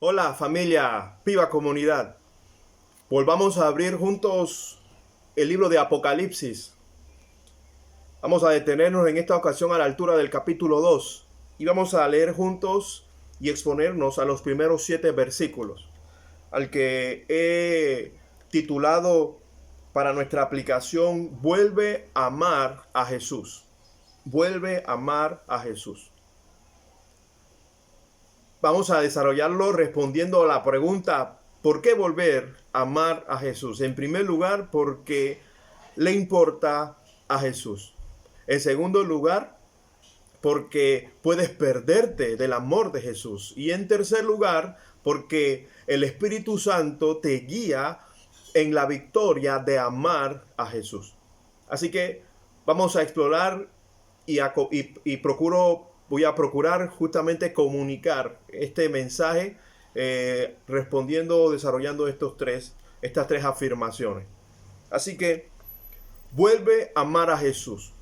Hola familia, Piva Comunidad. Volvamos a abrir juntos el libro de Apocalipsis. Vamos a detenernos en esta ocasión a la altura del capítulo 2 y vamos a leer juntos y exponernos a los primeros 7 versículos, al que he titulado para nuestra aplicación Vuelve a amar a Jesús. Vuelve a amar a Jesús. Vamos a desarrollarlo respondiendo a la pregunta, ¿por qué volver a amar a Jesús? En primer lugar, porque le importa a Jesús. En segundo lugar, porque puedes perderte del amor de Jesús. Y en tercer lugar, porque el Espíritu Santo te guía en la victoria de amar a Jesús. Así que vamos a explorar voy a procurar justamente comunicar este mensaje respondiendo o desarrollando estas tres afirmaciones. Así que vuelve a amar a Jesús.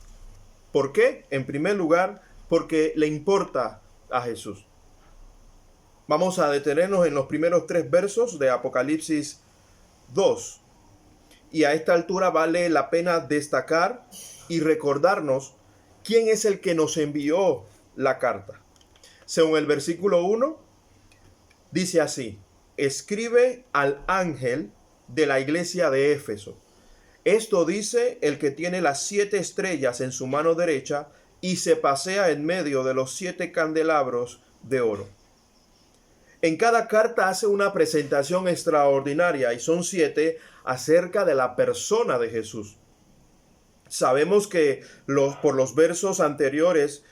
¿Por qué? En primer lugar, porque le importa a Jesús. Vamos a detenernos en los primeros 3 versos de Apocalipsis 2. Y a esta altura vale la pena destacar y recordarnos quién es el que nos envió la carta. Según el versículo 1, dice así: escribe al ángel de la iglesia de Éfeso. Esto dice el que tiene las 7 estrellas en su mano derecha y se pasea en medio de los 7 candelabros de oro. En cada carta hace una presentación extraordinaria, y son 7, acerca de la persona de Jesús. Sabemos que por los versos anteriores,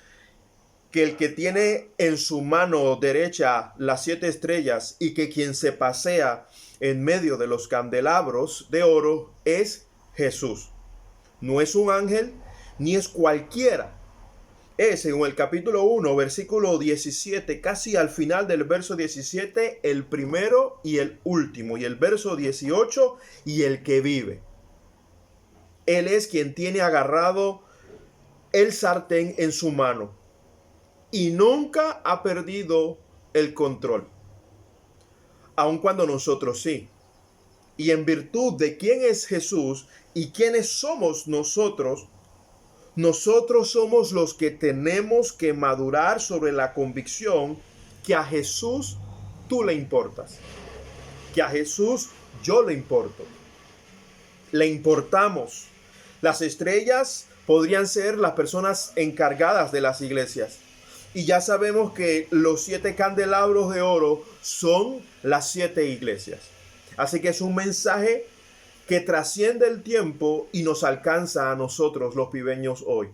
que el que tiene en su mano derecha las 7 estrellas y que quien se pasea en medio de los candelabros de oro es Jesús. No es un ángel ni es cualquiera. Es, según el capítulo 1, versículo 17, casi al final del verso 17, el primero y el último, y el verso 18, y el que vive. Él es quien tiene agarrado el sartén en su mano y nunca ha perdido el control, aun cuando nosotros sí. Y en virtud de quién es Jesús y quiénes somos nosotros somos los que tenemos que madurar sobre la convicción que a Jesús tú le importas, que a Jesús yo le importo. Le importamos. Las estrellas podrían ser las personas encargadas de las iglesias. Y ya sabemos que los 7 candelabros de oro son las 7 iglesias. Así que es un mensaje que trasciende el tiempo y nos alcanza a nosotros los pibeños hoy.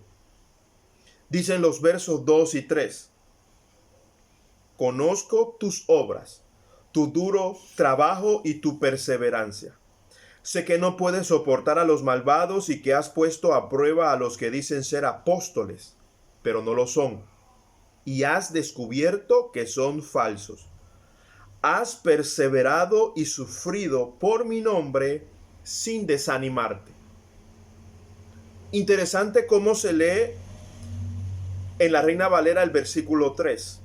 Dicen los versos 2 y 3. Conozco tus obras, tu duro trabajo y tu perseverancia. Sé que no puedes soportar a los malvados y que has puesto a prueba a los que dicen ser apóstoles, pero no lo son. Y has descubierto que son falsos. Has perseverado y sufrido por mi nombre sin desanimarte. Interesante cómo se lee en la Reina Valera el versículo 3.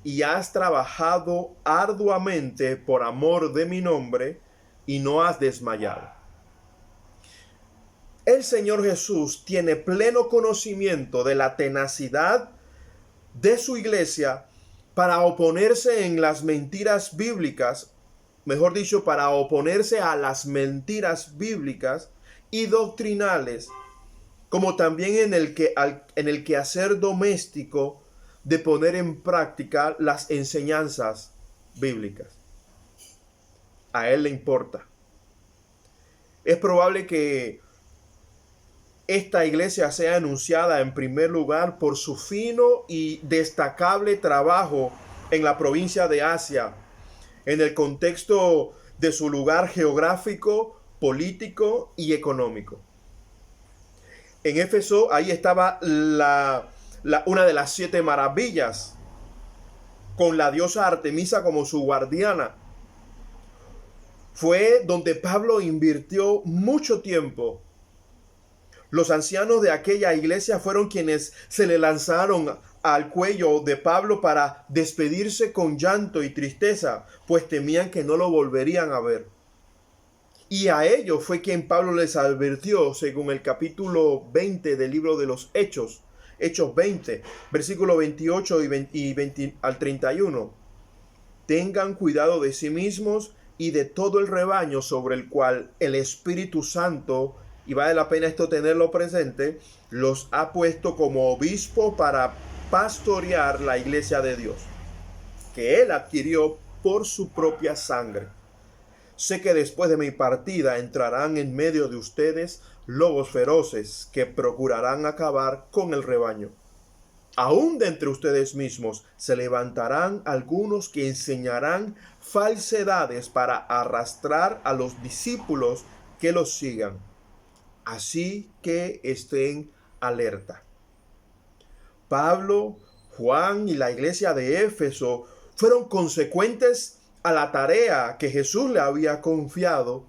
Y has trabajado arduamente por amor de mi nombre y no has desmayado. El Señor Jesús tiene pleno conocimiento de la tenacidad de su iglesia para oponerse en las mentiras bíblicas, mejor dicho, para oponerse a las mentiras bíblicas y doctrinales, como también en el quehacer doméstico de poner en práctica las enseñanzas bíblicas. A Él le importa. Es probable que esta iglesia sea anunciada en primer lugar por su fino y destacable trabajo en la provincia de Asia, en el contexto de su lugar geográfico, político y económico. En Éfeso, ahí estaba una de las 7 maravillas, con la diosa Artemisa como su guardiana. Fue donde Pablo invirtió mucho tiempo. Los ancianos de aquella iglesia fueron quienes se le lanzaron al cuello de Pablo para despedirse con llanto y tristeza, pues temían que no lo volverían a ver. Y a ellos fue quien Pablo les advirtió, según el capítulo 20 del libro de los Hechos, Hechos 20, versículo 28 y 20 al 31. Tengan cuidado de sí mismos y de todo el rebaño sobre el cual el Espíritu Santo, y vale la pena esto tenerlo presente, los ha puesto como obispo para pastorear la iglesia de Dios, que él adquirió por su propia sangre. Sé que después de mi partida entrarán en medio de ustedes lobos feroces que procurarán acabar con el rebaño. Aún de entre ustedes mismos se levantarán algunos que enseñarán falsedades para arrastrar a los discípulos que los sigan. Así que estén alerta. Pablo, Juan y la iglesia de Éfeso fueron consecuentes a la tarea que Jesús le había confiado,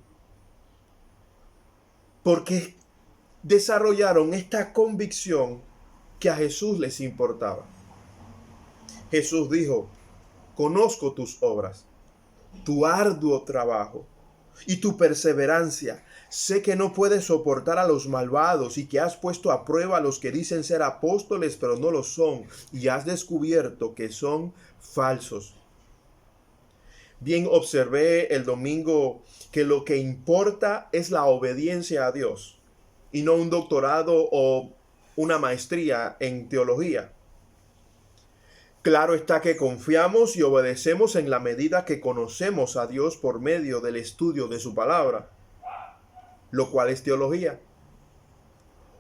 porque desarrollaron esta convicción que a Jesús les importaba. Jesús dijo: conozco tus obras, tu arduo trabajo y tu perseverancia. Sé que no puedes soportar a los malvados y que has puesto a prueba a los que dicen ser apóstoles pero no lo son, y has descubierto que son falsos. Bien observé el domingo que lo que importa es la obediencia a Dios y no un doctorado o una maestría en teología. Claro está que confiamos y obedecemos en la medida que conocemos a Dios por medio del estudio de su palabra, lo cual es teología.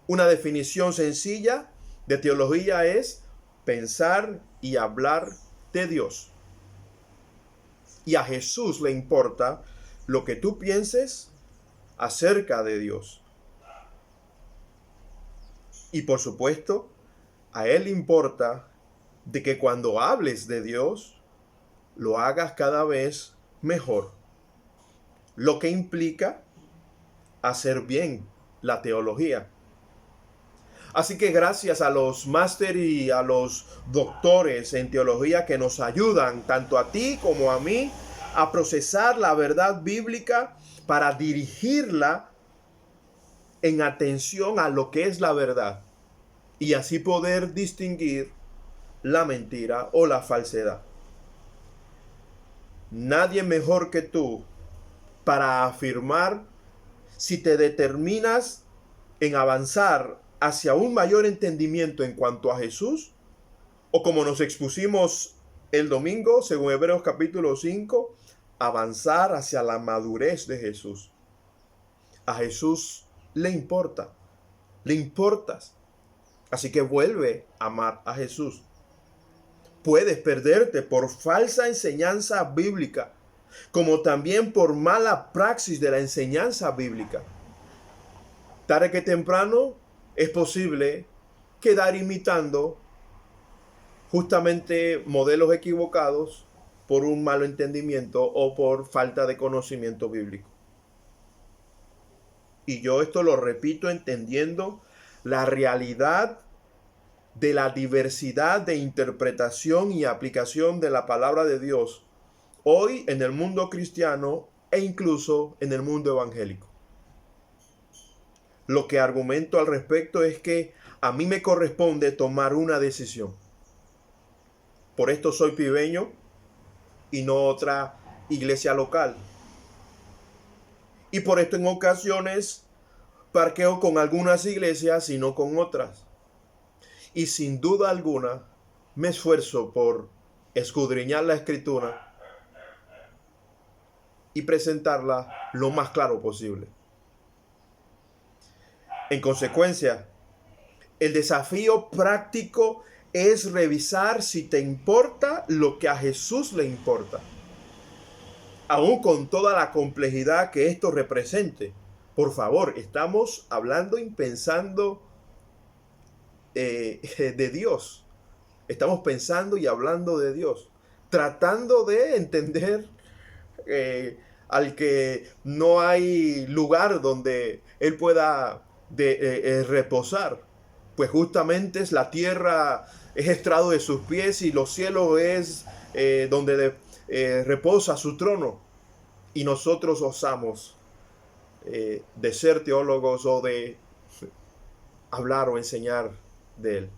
Una definición sencilla de teología es pensar y hablar de Dios. Y a Jesús le importa lo que tú pienses acerca de Dios. Y por supuesto, a Él le importa de que cuando hables de Dios, lo hagas cada vez mejor. Lo que implica hacer bien la teología. Así que gracias a los máster y a los doctores en teología que nos ayudan, tanto a ti como a mí, a procesar la verdad bíblica para dirigirla en atención a lo que es la verdad y así poder distinguir la mentira o la falsedad. Nadie mejor que tú para afirmar si te determinas en avanzar hacia un mayor entendimiento en cuanto a Jesús, o como nos expusimos el domingo, según Hebreos capítulo 5, avanzar hacia la madurez de Jesús. A Jesús le importas. Así que vuelve a amar a Jesús. Puedes perderte por falsa enseñanza bíblica, como también por mala praxis de la enseñanza bíblica. Tarde que temprano es posible quedar imitando justamente modelos equivocados por un malo entendimiento o por falta de conocimiento bíblico. Y yo esto lo repito entendiendo la realidad de la diversidad de interpretación y aplicación de la palabra de Dios hoy en el mundo cristiano e incluso en el mundo evangélico. Lo que argumento al respecto es que a mí me corresponde tomar una decisión. Por esto soy pibeño y no otra iglesia local. Y por esto en ocasiones parqueo con algunas iglesias y no con otras. Y sin duda alguna me esfuerzo por escudriñar la Escritura y presentarla lo más claro posible. En consecuencia, el desafío práctico es revisar si te importa lo que a Jesús le importa, aún con toda la complejidad que esto represente. Por favor, estamos hablando y pensando de Dios. Estamos pensando y hablando de Dios, tratando de entender al que no hay lugar donde Él pueda reposar, pues justamente es la tierra es estrado de sus pies y los cielos es donde reposa su trono. Y nosotros osamos de ser teólogos o de hablar o enseñar de Él.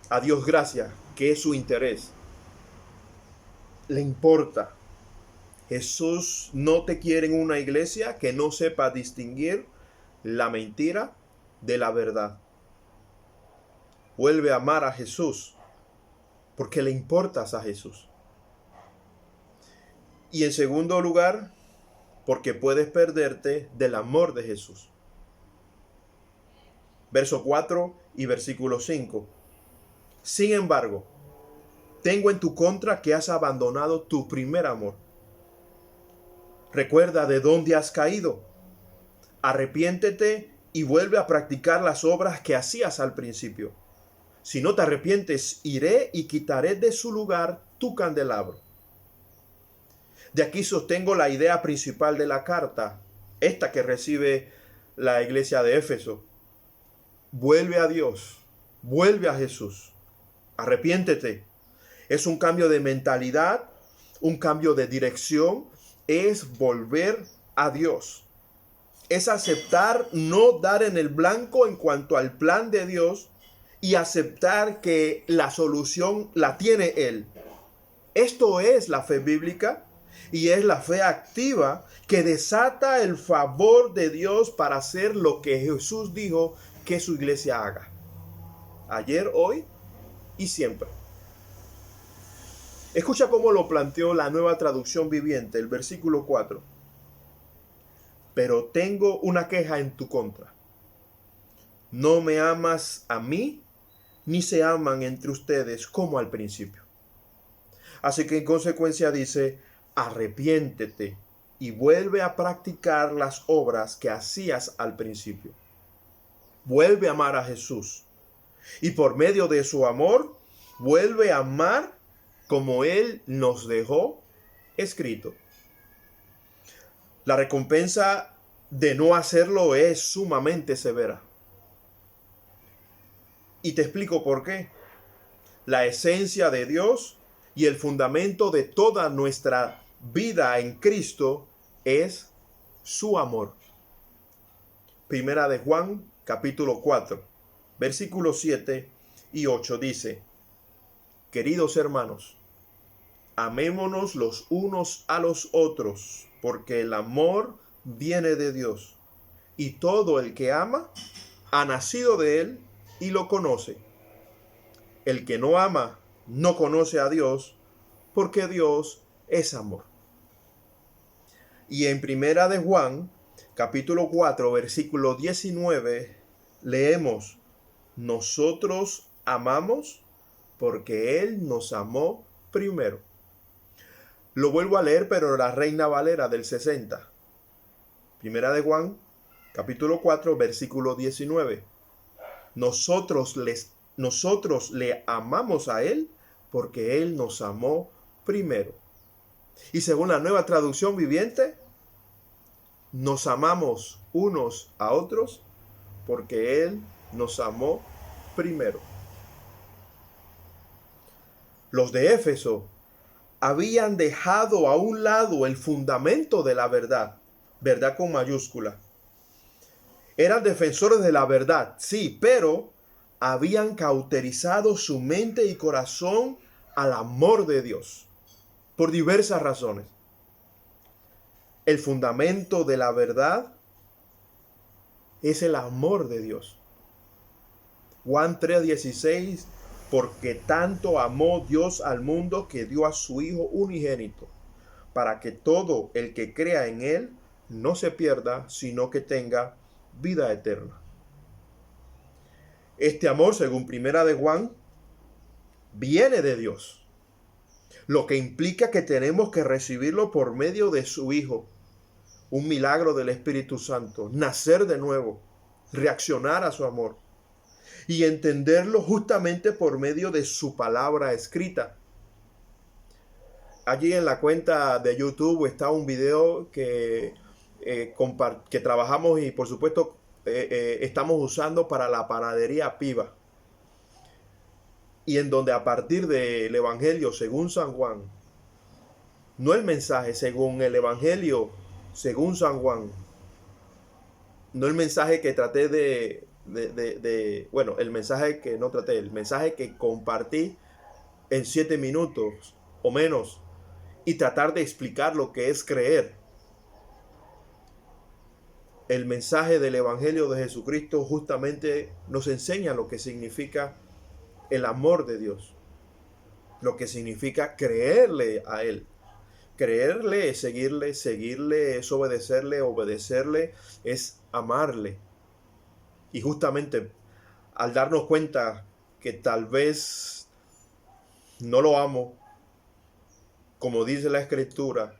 A Dios gracias, que es su interés. Le importa. Jesús no te quiere en una iglesia que no sepa distinguir la mentira de la verdad. Vuelve a amar a Jesús porque le importas a Jesús. Y en segundo lugar, porque puedes perderte del amor de Jesús. Verso 4 y versículo 5. Sin embargo, tengo en tu contra que has abandonado tu primer amor. Recuerda de dónde has caído. Arrepiéntete y vuelve a practicar las obras que hacías al principio. Si no te arrepientes, iré y quitaré de su lugar tu candelabro. De aquí sostengo la idea principal de la carta, esta que recibe la iglesia de Éfeso. Vuelve a Dios, vuelve a Jesús, arrepiéntete. Es un cambio de mentalidad, un cambio de dirección, es volver a Dios. Es aceptar no dar en el blanco en cuanto al plan de Dios y aceptar que la solución la tiene Él. Esto es la fe bíblica. Y es la fe activa que desata el favor de Dios para hacer lo que Jesús dijo que su iglesia haga. Ayer, hoy y siempre. Escucha cómo lo planteó la Nueva Traducción Viviente, el versículo 4. Pero tengo una queja en tu contra. No me amas a mí, ni se aman entre ustedes como al principio. Así que en consecuencia dice: arrepiéntete y vuelve a practicar las obras que hacías al principio. Vuelve a amar a Jesús. Y por medio de su amor, vuelve a amar como Él nos dejó escrito. La recompensa de no hacerlo es sumamente severa. Y te explico por qué. La esencia de Dios y el fundamento de toda nuestra vida en Cristo es su amor. Primera de Juan, capítulo 4, versículos 7 y 8 dice: queridos hermanos, amémonos los unos a los otros, porque el amor viene de Dios, y todo el que ama ha nacido de Él y lo conoce. El que no ama no conoce a Dios, porque Dios es amor. Y en Primera de Juan, capítulo 4, versículo 19, leemos: nosotros amamos porque Él nos amó primero. Lo vuelvo a leer, pero la Reina Valera del 60. Primera de Juan, capítulo 4, versículo 19. Nosotros le amamos a Él porque Él nos amó primero. Y según la Nueva Traducción Viviente, nos amamos unos a otros porque Él nos amó primero. Los de Éfeso habían dejado a un lado el fundamento de la verdad, verdad con mayúscula. Eran defensores de la verdad, sí, pero habían cauterizado su mente y corazón al amor de Dios, por diversas razones. El fundamento de la verdad es el amor de Dios. Juan 3:16, porque tanto amó Dios al mundo que dio a su Hijo unigénito, para que todo el que crea en Él no se pierda, sino que tenga vida eterna. Este amor, según Primera de Juan, viene de Dios, lo que implica que tenemos que recibirlo por medio de su Hijo, un milagro del Espíritu Santo, nacer de nuevo, reaccionar a su amor y entenderlo justamente por medio de su palabra escrita. Allí en la cuenta de YouTube está un video que trabajamos y por supuesto estamos usando para la panadería Piva. y en donde a partir del Evangelio según San Juan, no el mensaje según el Evangelio según San Juan, no el mensaje que traté bueno, el mensaje que no traté, el mensaje que compartí en 7 minutos o menos, y tratar de explicar lo que es creer. El mensaje del Evangelio de Jesucristo justamente nos enseña lo que significa el amor de Dios, lo que significa creerle a Él. Creerle es seguirle es obedecerle es amarle. Y justamente al darnos cuenta que tal vez no lo amo, como dice la Escritura,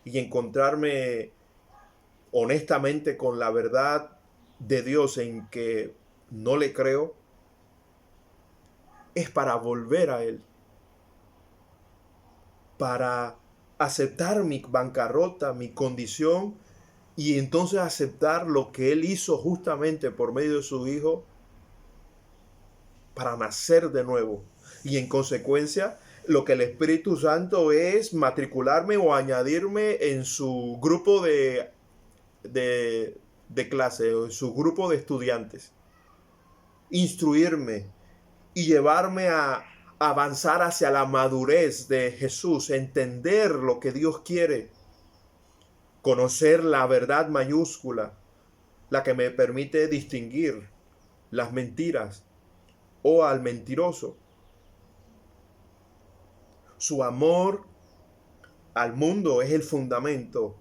y encontrarme honestamente con la verdad de Dios en que no le creo, es para volver a Él, para aceptar mi bancarrota, mi condición, y entonces aceptar lo que Él hizo justamente por medio de su Hijo para nacer de nuevo. Y en consecuencia, lo que el Espíritu Santo es matricularme o añadirme en su grupo de clase, o en su grupo de estudiantes. Instruirme y llevarme a avanzar hacia la madurez de Jesús, entender lo que Dios quiere, conocer la verdad mayúscula, la que me permite distinguir las mentiras o al mentiroso. Su amor al mundo es el fundamento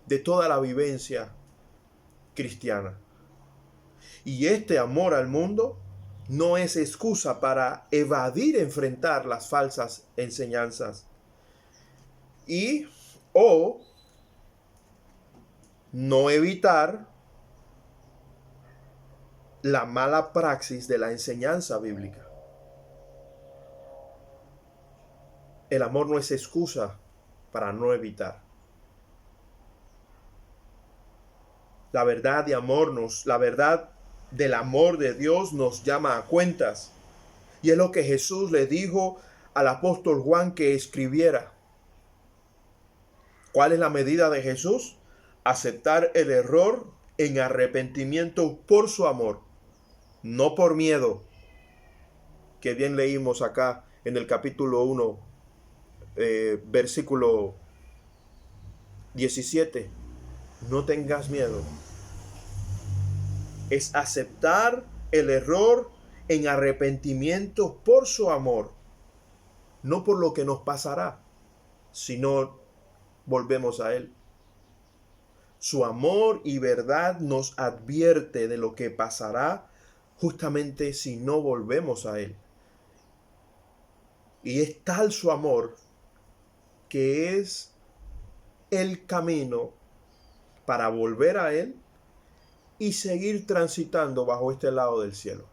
de toda la vivencia cristiana. Y este amor al mundo no es excusa para evadir enfrentar las falsas enseñanzas o no evitar la mala praxis de la enseñanza bíblica. El amor no es excusa para no evitar. La verdad del amor de Dios nos llama a cuentas. Y es lo que Jesús le dijo al apóstol Juan que escribiera. ¿Cuál es la medida de Jesús? Aceptar el error en arrepentimiento por su amor, no por miedo, que bien leímos acá en el capítulo 1, versículo 17. No tengas miedo. Es aceptar el error en arrepentimiento por su amor, no por lo que nos pasará, sino volvemos a Él. Su amor y verdad nos advierte de lo que pasará justamente si no volvemos a Él. Y es tal su amor que es el camino para volver a Él y seguir transitando bajo este lado del cielo.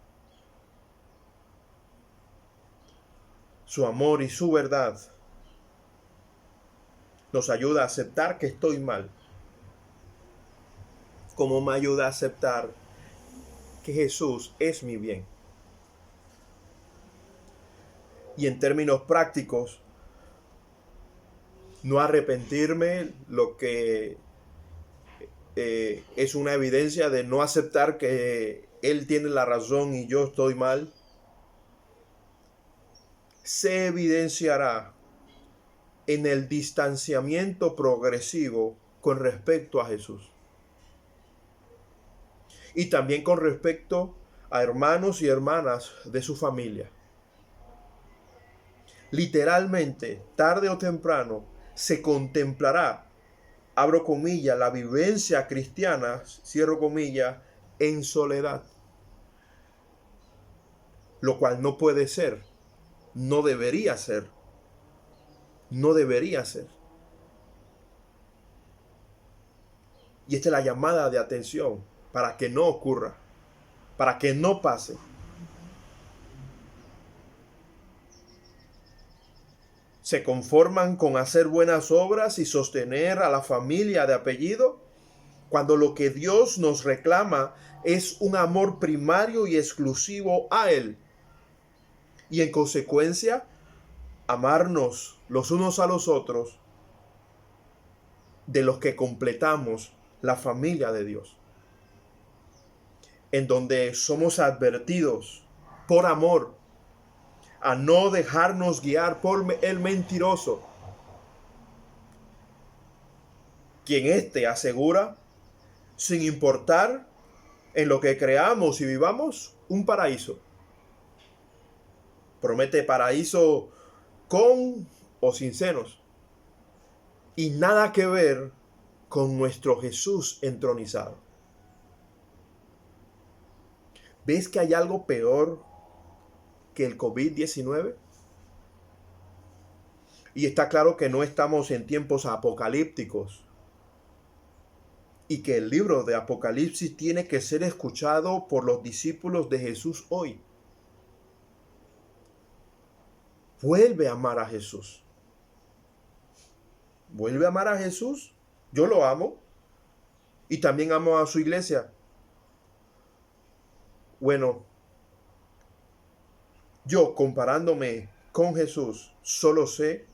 Su amor y su verdad nos ayuda a aceptar que estoy mal, como me ayuda a aceptar que Jesús es mi bien. Y en términos prácticos, no arrepentirme, lo que es una evidencia de no aceptar que Él tiene la razón y yo estoy mal, se evidenciará en el distanciamiento progresivo con respecto a Jesús. Y también con respecto a hermanos y hermanas de su familia. Literalmente, tarde o temprano, se contemplará, abro comillas, la vivencia cristiana, cierro comillas, en soledad. Lo cual no puede ser, no debería ser. No debería ser. Y esta es la llamada de atención para que no ocurra, para que no pase. ¿Se conforman con hacer buenas obras y sostener a la familia de apellido? Cuando lo que Dios nos reclama es un amor primario y exclusivo a Él. y en consecuencia amarnos los unos a los otros, de los que completamos la familia de Dios, en donde somos advertidos por amor a no dejarnos guiar por el mentiroso, quien éste asegura, sin importar en lo que creamos y vivamos, un paraíso. Promete paraíso con o sin senos, y nada que ver con nuestro Jesús entronizado. ¿Ves que hay algo peor que el COVID-19? Y está claro que no estamos en tiempos apocalípticos y que el libro de Apocalipsis tiene que ser escuchado por los discípulos de Jesús hoy. Vuelve a amar a Jesús. Vuelve a amar a Jesús. Yo lo amo y también amo a su iglesia. Bueno, yo comparándome con Jesús, solo sé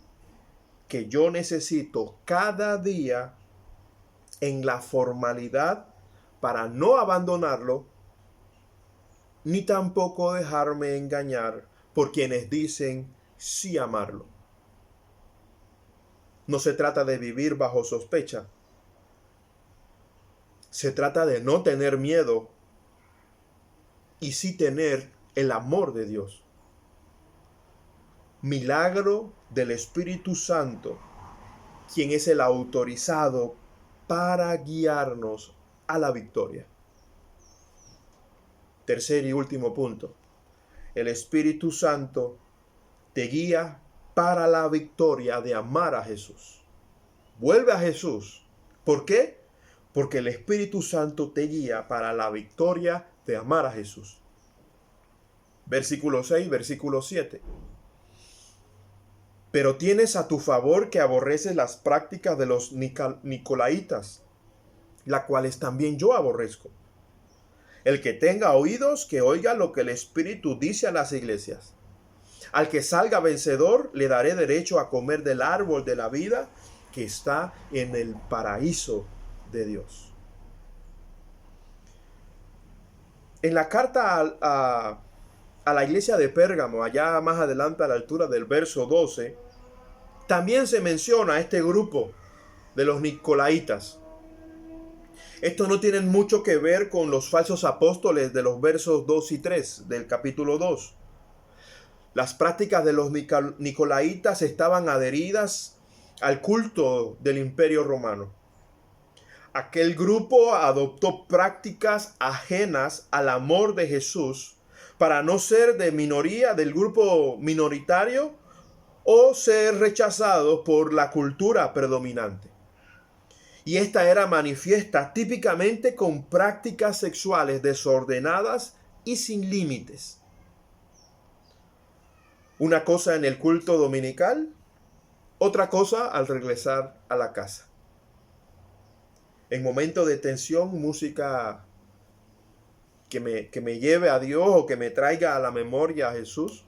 que yo necesito cada día en la formalidad para no abandonarlo, ni tampoco dejarme engañar por quienes dicen sí amarlo. No se trata de vivir bajo sospecha. Se trata de no tener miedo y sí tener el amor de Dios. Milagro del Espíritu Santo, quien es el autorizado para guiarnos a la victoria. Tercer y último punto. El Espíritu Santo te guía para la victoria de amar a Jesús. Vuelve a Jesús. ¿Por qué? Porque el Espíritu Santo te guía para la victoria de amar a Jesús. Versículo 6, versículo 7. Pero tienes a tu favor que aborreces las prácticas de los nicolaitas, las cuales también yo aborrezco. El que tenga oídos, que oiga lo que el Espíritu dice a las iglesias. Al que salga vencedor, le daré derecho a comer del árbol de la vida que está en el paraíso de Dios. En la carta a la iglesia de Pérgamo, allá más adelante a la altura del verso 12, también se menciona este grupo de los nicolaitas. Estos no tienen mucho que ver con los falsos apóstoles de los versos 2 y 3 del capítulo 2. Las prácticas de los nicolaitas estaban adheridas al culto del Imperio Romano. Aquel grupo adoptó prácticas ajenas al amor de Jesús para no ser de minoría del grupo minoritario o ser rechazados por la cultura predominante. Y esta era manifiesta típicamente con prácticas sexuales desordenadas y sin límites. Una cosa en el culto dominical, otra cosa al regresar a la casa. En momentos de tensión, música que me lleve a Dios o que me traiga a la memoria a Jesús.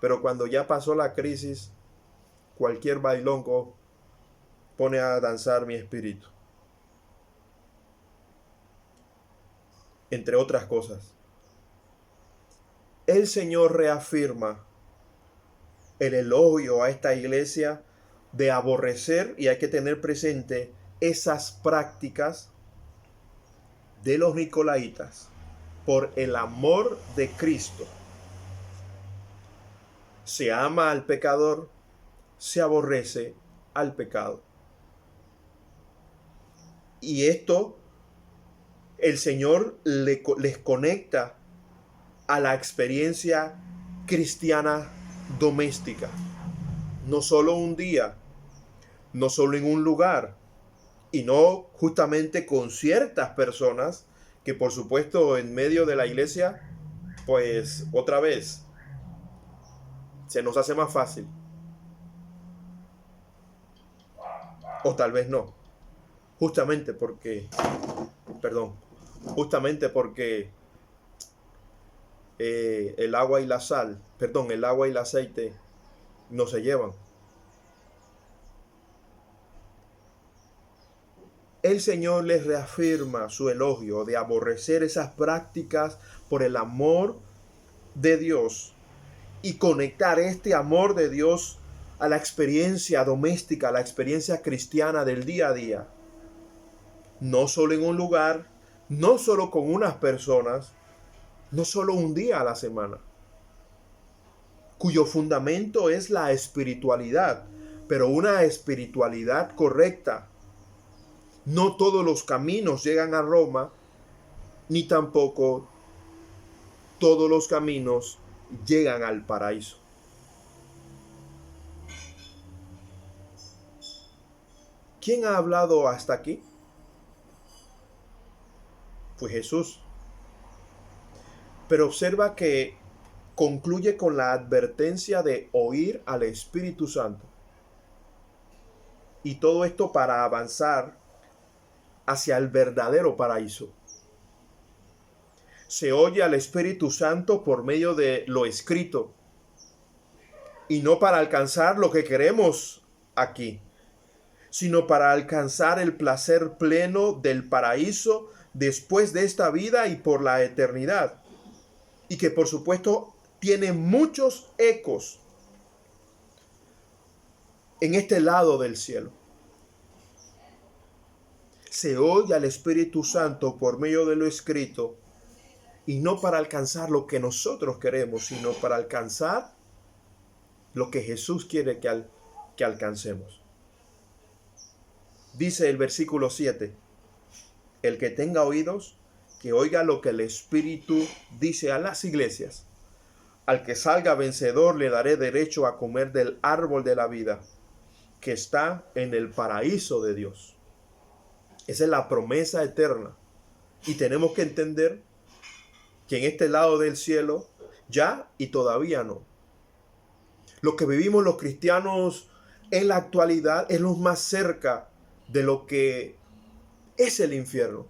Pero cuando ya pasó la crisis, cualquier bailongo pone a danzar mi espíritu. Entre otras cosas. El Señor reafirma el elogio a esta iglesia de aborrecer, y hay que tener presente esas prácticas de los nicolaitas por el amor de Cristo. Se ama al pecador, se aborrece al pecado. Y esto el Señor les conecta a la experiencia cristiana doméstica. No solo un día, no solo en un lugar, y no justamente con ciertas personas que por supuesto en medio de la iglesia, pues otra vez, se nos hace más fácil. O tal vez no. Justamente porque el agua y la sal, perdón, el agua y el aceite no se llevan. El Señor les reafirma su elogio de aborrecer esas prácticas por el amor de Dios y conectar este amor de Dios a la experiencia doméstica, a la experiencia cristiana del día a día. No solo en un lugar, no solo con unas personas, no solo un día a la semana, cuyo fundamento es la espiritualidad, pero una espiritualidad correcta. No todos los caminos llegan a Roma, ni tampoco todos los caminos llegan al paraíso. ¿Quién ha hablado hasta aquí? Fue Jesús. Pero observa que concluye con la advertencia de oír al Espíritu Santo. Y todo esto para avanzar hacia el verdadero paraíso. Se oye al Espíritu Santo por medio de lo escrito y no para alcanzar lo que queremos aquí, sino para alcanzar el placer pleno del paraíso después de esta vida y por la eternidad, y que por supuesto tiene muchos ecos en este lado del cielo. Se oye al Espíritu Santo por medio de lo escrito, y no para alcanzar lo que nosotros queremos, sino para alcanzar lo que Jesús quiere que alcancemos. Dice el versículo 7, el que tenga oídos, que oiga lo que el Espíritu dice a las iglesias. Al que salga vencedor le daré derecho a comer del árbol de la vida, que está en el paraíso de Dios. Esa es la promesa eterna. Y tenemos que entender que en este lado del cielo ya y todavía no. Lo que vivimos los cristianos en la actualidad es lo más cerca de lo que es el infierno.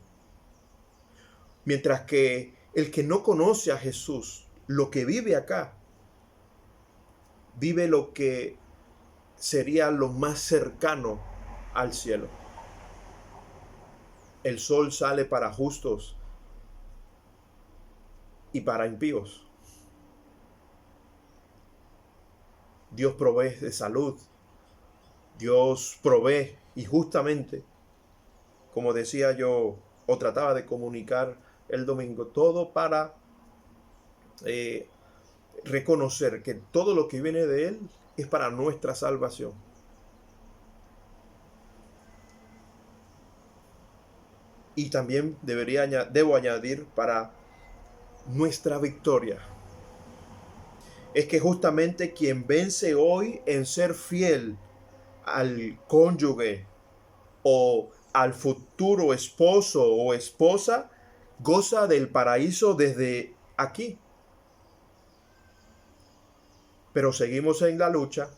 Mientras que el que no conoce a Jesús, lo que vive acá, vive lo que sería lo más cercano al cielo. El sol sale para justos y para impíos. Dios provee de salud. Dios provee, y justamente, como decía yo, o trataba de comunicar el domingo, todo para reconocer que todo lo que viene de Él es para nuestra salvación. Y también debo añadir para nuestra victoria. Es que justamente quien vence hoy en ser fiel al cónyuge o al futuro esposo o esposa, goza del paraíso desde aquí. Pero seguimos en la lucha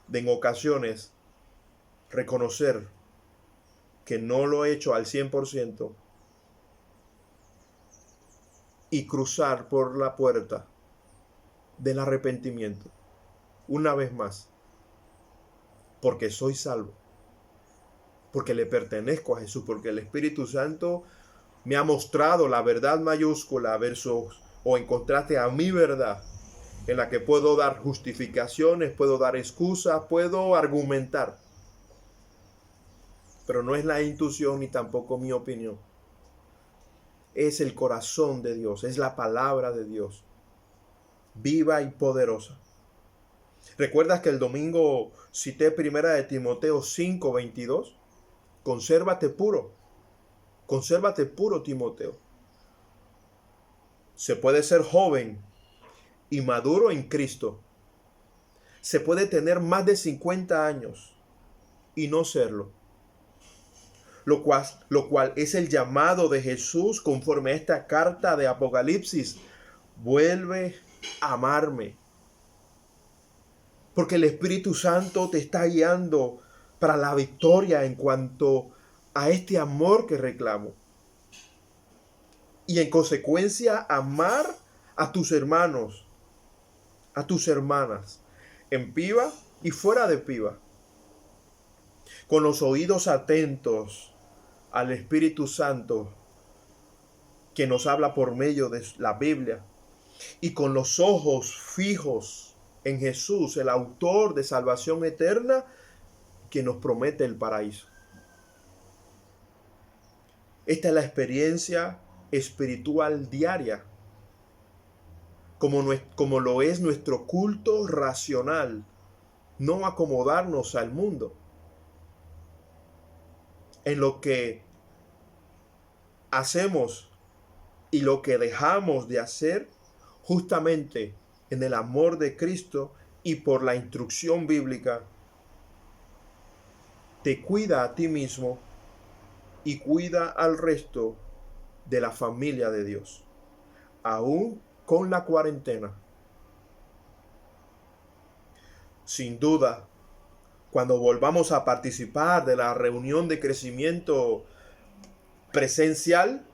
de en ocasiones reconocer que no lo he hecho al 100% y cruzar por la puerta del arrepentimiento una vez más, porque soy salvo, porque le pertenezco a Jesús, porque el Espíritu Santo me ha mostrado la verdad mayúscula versus o en contraste a mi verdad, en la que puedo dar justificaciones, puedo dar excusas, puedo argumentar. Pero no es la intuición ni tampoco mi opinión. Es el corazón de Dios, es la palabra de Dios, viva y poderosa. ¿Recuerdas que el domingo cité 1 de Timoteo 5:22? Consérvate puro Timoteo. Se puede ser joven y maduro en Cristo. Se puede tener más de 50 años y no serlo. Lo cual es el llamado de Jesús conforme a esta carta de Apocalipsis. Vuelve a amarme. Porque el Espíritu Santo te está guiando para la victoria en cuanto a este amor que reclamo. y en consecuencia amar a tus hermanos, a tus hermanas, en Piva y fuera de Piva, con los oídos atentos al Espíritu Santo que nos habla por medio de la Biblia, y con los ojos fijos en Jesús, el autor de salvación eterna, que nos promete el paraíso. Esta es la experiencia espiritual diaria, como lo es nuestro culto racional, no acomodarnos al mundo, en lo que hacemos y lo que dejamos de hacer, justamente en el amor de Cristo y por la instrucción bíblica, te cuida a ti mismo y cuida al resto de la familia de Dios, aún con la cuarentena. Sin duda, cuando volvamos a participar de la reunión de crecimiento presencial,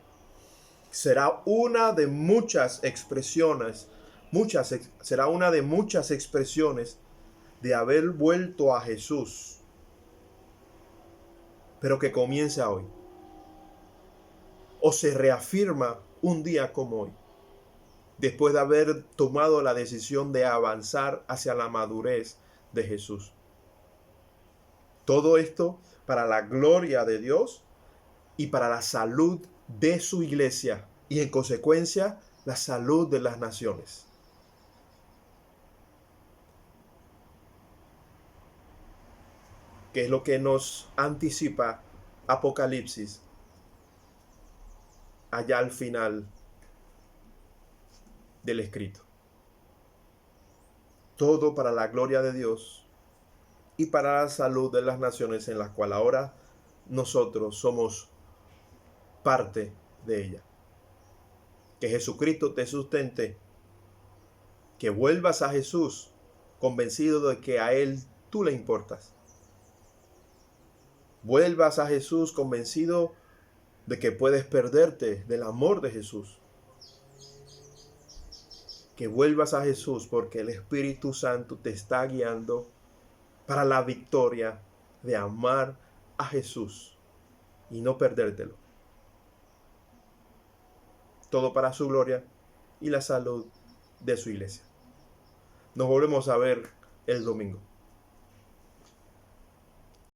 será una de muchas expresiones, será una de muchas expresiones de haber vuelto a Jesús, pero que comienza hoy, o se reafirma un día como hoy, después de haber tomado la decisión de avanzar hacia la madurez de Jesús. Todo esto para la gloria de Dios y para la salud de su iglesia y en consecuencia la salud de las naciones. Que es lo que nos anticipa Apocalipsis allá al final del escrito. Todo para la gloria de Dios y para la salud de las naciones en las cuales ahora nosotros somos parte de ella. Que Jesucristo te sustente, que vuelvas a Jesús convencido de que a Él tú le importas. Vuelvas a Jesús convencido de que puedes perderte del amor de Jesús. Que vuelvas a Jesús porque el Espíritu Santo te está guiando para la victoria de amar a Jesús y no perdértelo. Todo para su gloria y la salud de su iglesia. Nos volvemos a ver el domingo.